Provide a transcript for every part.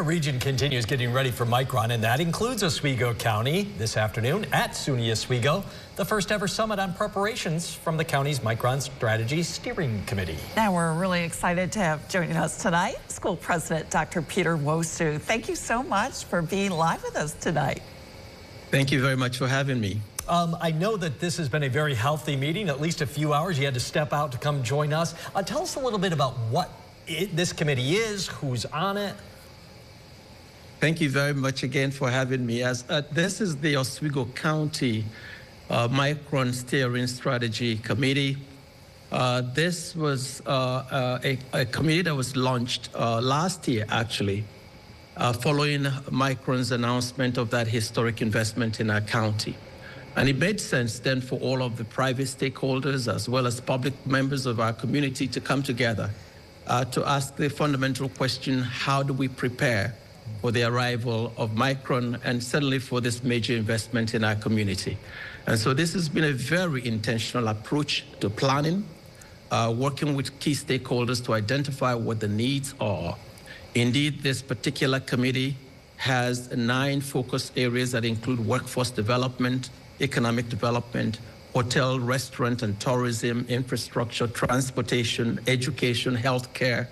entire region continues getting ready for Micron, and that includes Oswego County. This afternoon at SUNY Oswego, the first ever summit on preparations from the county's Micron Strategy Steering Committee. Now we're really excited to have joining us tonight, School President Dr. Peter Wosu. Thank you so much for being live with us tonight. Thank you very much for having me. I know that this has been a very healthy meeting, at least a few hours. You had to step out to come join us. Tell us a little bit about what this committee is, who's on it. Thank you very much again for having me. This is the Oswego County Micron Steering Strategy Committee. This was a committee that was launched last year, actually, following Micron's announcement of that historic investment in our county. And it made sense then for all of the private stakeholders as well as public members of our community to come together to ask the fundamental question: how do we prepare for the arrival of Micron and certainly for this major investment in our community? And so this has been a very intentional approach to planning, working with key stakeholders to identify what the needs are. Indeed, this particular committee has 9 focus areas that include workforce development, economic development, hotel, restaurant and tourism, infrastructure, transportation, education, healthcare,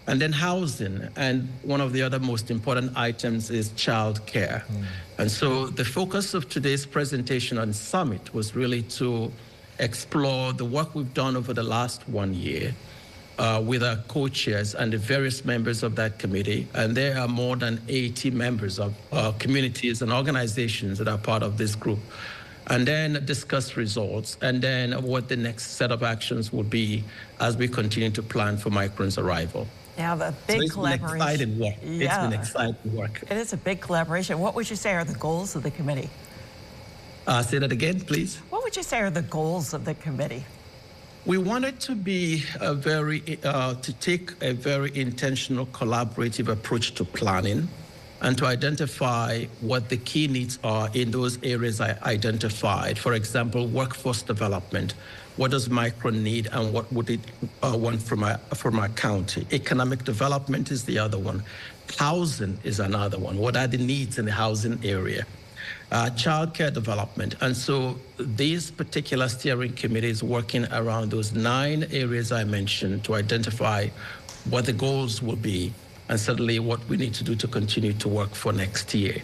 and then housing. And one of the other most important items is child care. And so the focus of today's presentation and summit was really to explore the work we've done over the last 1 year with our co-chairs and the various members of that committee. And there are more than 80 members of communities and organizations that are part of this group. And then discuss results, and then what the next set of actions will be as we continue to plan for Micron's arrival. Yeah, the big collaboration. It's been exciting work. Yeah. It's been exciting work. It is a big collaboration. What would you say are the goals of the committee? Say that again, please. What would you say are the goals of the committee? We wanted to be to take a very intentional, collaborative approach to planning, and to identify what the key needs are in those areas I identified. For example, workforce development. What does Micron need and what would it want from our county? Economic development is the other one. Housing is another one. What are the needs in the housing area? Childcare development. And so these particular steering committees working around those 9 areas I mentioned to identify what the goals will be, and certainly what we need to do to continue to work for next year.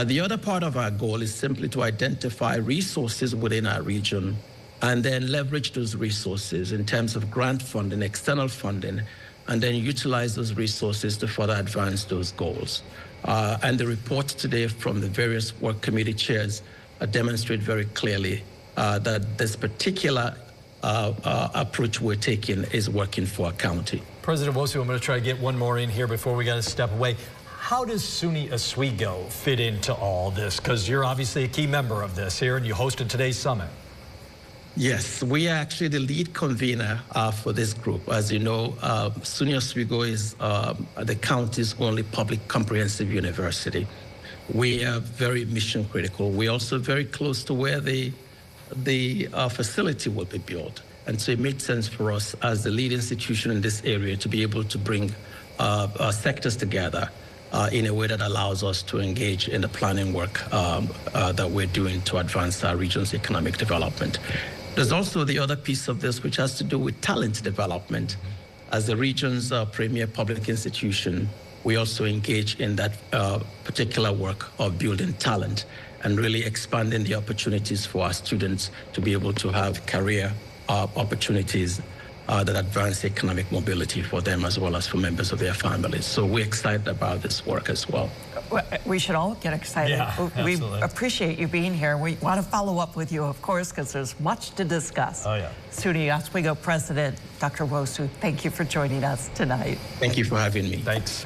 The other part of our goal is simply to identify resources within our region and then leverage those resources in terms of grant funding, external funding, and then utilize those resources to further advance those goals. And the reports today from the various work committee chairs demonstrate very clearly that this particular approach we're taking is working for our county. President Wosu, I'm going to try to get one more in here before we got to step away. How does SUNY Oswego fit into all this? Because you're obviously a key member of this here, and you hosted today's summit. Yes, we are actually the lead convener for this group. As you know, SUNY Oswego is the county's only public comprehensive university. We are very mission critical. We're also very close to where the facility will be built. And so it made sense for us as the lead institution in this area to be able to bring sectors together in a way that allows us to engage in the planning work that we're doing to advance our region's economic development. There's also the other piece of this which has to do with talent development. As the region's premier public institution, we also engage in that particular work of building talent and really expanding the opportunities for our students to be able to have career opportunities that advance economic mobility for them as well as for members of their families. So we're excited about this work as well. We should all get excited. Yeah, we appreciate you being here. We want to follow up with you, of course, because there's much to discuss. Oh, yeah. SUNY Oswego President Dr. Wosu, thank you for joining us tonight. Thank you for having me. Thanks.